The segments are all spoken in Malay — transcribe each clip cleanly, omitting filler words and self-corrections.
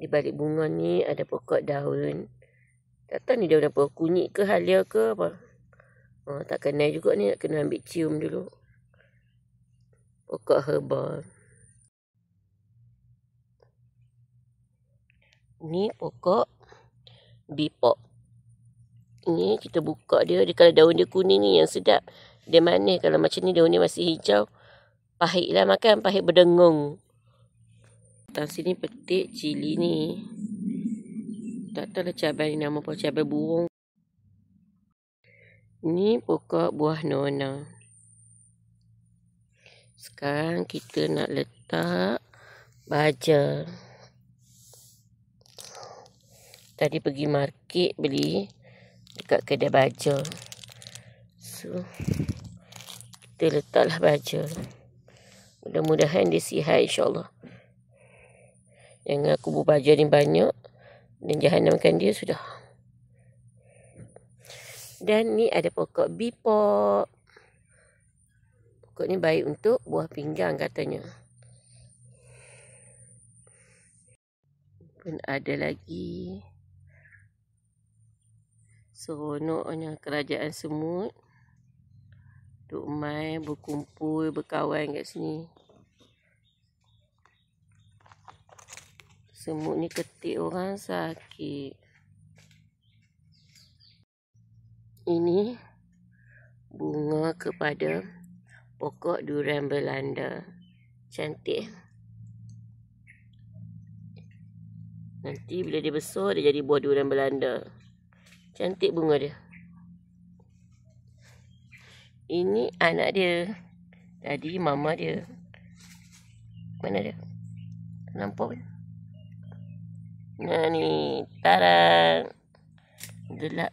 Di balik bunga ni ada pokok daun. Tak tahu ni daun apa, kunyit ke halia ke apa. Tak kenal juga ni, nak kena ambil cium dulu. Pokok herba. Ni pokok bipok. Ni kita buka dia. Dia kalau daun dia kuning ni yang sedap. Dia manis. Kalau macam ni daun dia masih hijau, pahit lah makan. Pahit berdengung. Atas sini petik cili ni. Tak tahu lah cabai ni nama apa. Cabai burung. Ni pokok buah nona. Sekarang kita nak letak baja. Tadi pergi market beli dekat kedai baja. So, kita letaklah baja. Mudah-mudahan dia sihat insyaAllah. Jangan kubur baja ni banyak dan jahanamkan dia sudah. Dan ni ada pokok bipok. Pokok ni baik untuk buah pinggang katanya. Pun ada lagi. Seronoknya kerajaan semut. Duk main, berkumpul, berkawan kat sini. Semut ni ketik orang sakit. Ini bunga kepada pokok durian Belanda. Cantik. Nanti bila dia besar, dia jadi buah durian Belanda. Cantik bunga dia. Ini anak dia. Tadi mama dia. Mana dia? Nampak kan? Nah ni. Tara. Gelap.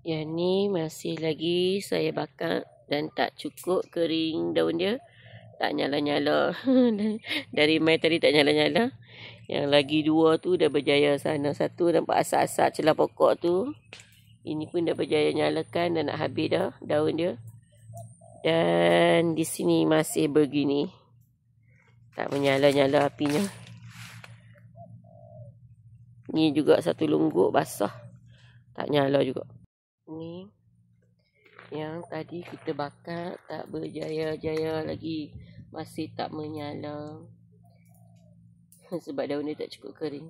Yang ni masih lagi saya bakar dan tak cukup kering daun dia. Tak nyala-nyala. Dari mai tadi tak nyala-nyala. Yang lagi dua tu dah berjaya sana. Satu nampak asap-asap celah pokok tu. Ini pun dah berjaya nyalakan dan nak habis dah daun dia. Dan di sini masih begini. Tak menyala-nyala apinya. Ni juga satu lungguk basah. Tak nyala juga. Ni yang tadi kita bakar tak berjaya-jaya lagi. Masih tak menyala. Sebab daun dia tak cukup kering.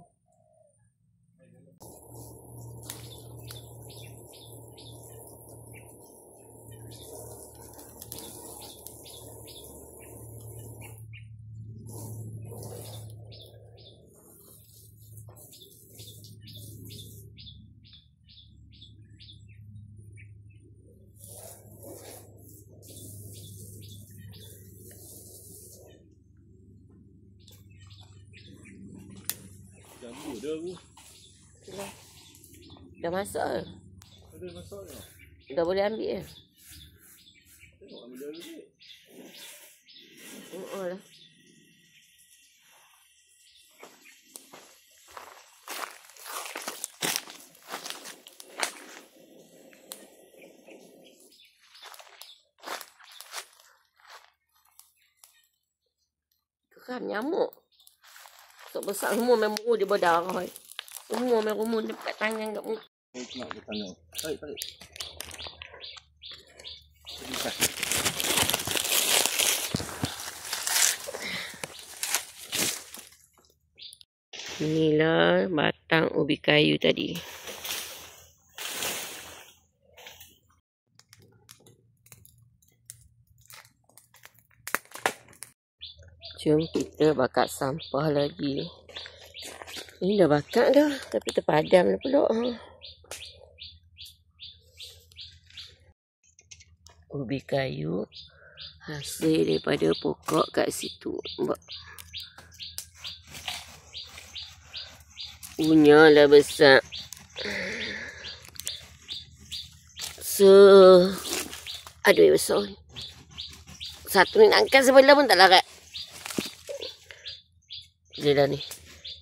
Dah masak ke? Ada masak ke? Dah boleh ambil ke? Tengok ambil dah dulu. Oh lah. Keram nyamuk. Sok besar semua memang dia berdarah. Semua memang dekat tangan kat muka. Nak ke tangan. Tarik. Inilah batang ubi kayu tadi. Jom kita bakar sampah lagi. Ini dah bakar dah, tapi terpadam dah pula. Ubi kayu hasil daripada pokok kat situ. Nampak? Punyalah besar. Aduh besar. Satu ni nak angkat sebelah pun tak larat. Dia dah ni.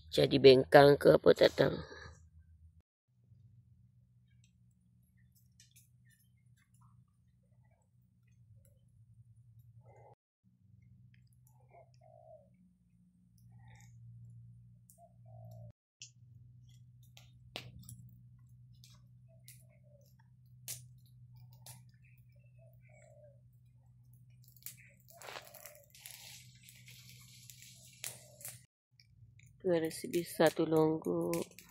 Jadi bengkang ke apa tak tahu. Tu ada sebisa tu longgok.